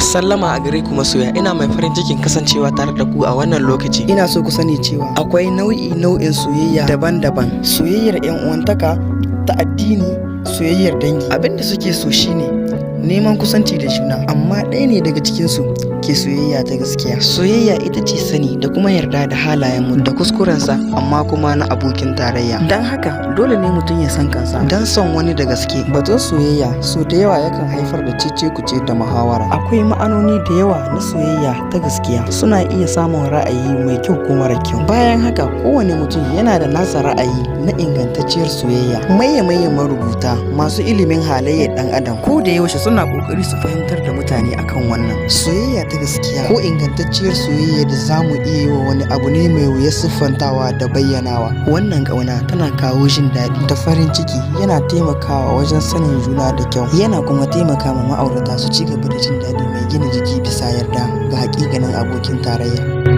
Sallama a gare ku masoya, ina mai farin cikin kasancewa tare da ku a wannan lokaci. Ina so ku sani cewa akwai nau'in soyayya daban-daban. Soyayyar 'yan uwantaka, ta addini, soyayyar dangi. Abinda suke so shine neman kusanci da juna, amma ɗaya ne daga cikinsu ke soyayya ta gaskiya. Soyayya ita ce sani da kuma yarda da halayen mu da kuskurensa, amma kuma na abokin tarayya. Don haka dole ne mutum ya san kansa don son wani da gaske. Batun soyayya so da yawa yakan haifar da cece-kuce da muhawara. Akwai ma'anoni da yawa na soyayya ta gaskiya, suna iya samun ra'ayi mai kyau ko mara kyau. Bayan haka kowane mutum yana da nasa ra'ayi na ingantacciyar soyayya. Maye marubuta masu ilimin halayyar ɗan adam ko da yaushe suna kokari su fahimtar da mutane akan wannan. Soyayya ta gaskiya ko ingantacciyar soyayya da zamu iya yi wa wani abu ne mai wuya siffantawa da bayyanawa. Wannan ƙauna tana kawo jin daɗi da farin ciki, yana taimakawa wajen sanin juna da kyau, yana kuma taimaka ma ma'aurata su ci gaba da jin daɗi mai gina jiki bisa yarda ga haƙiƙanin abokin tarayya.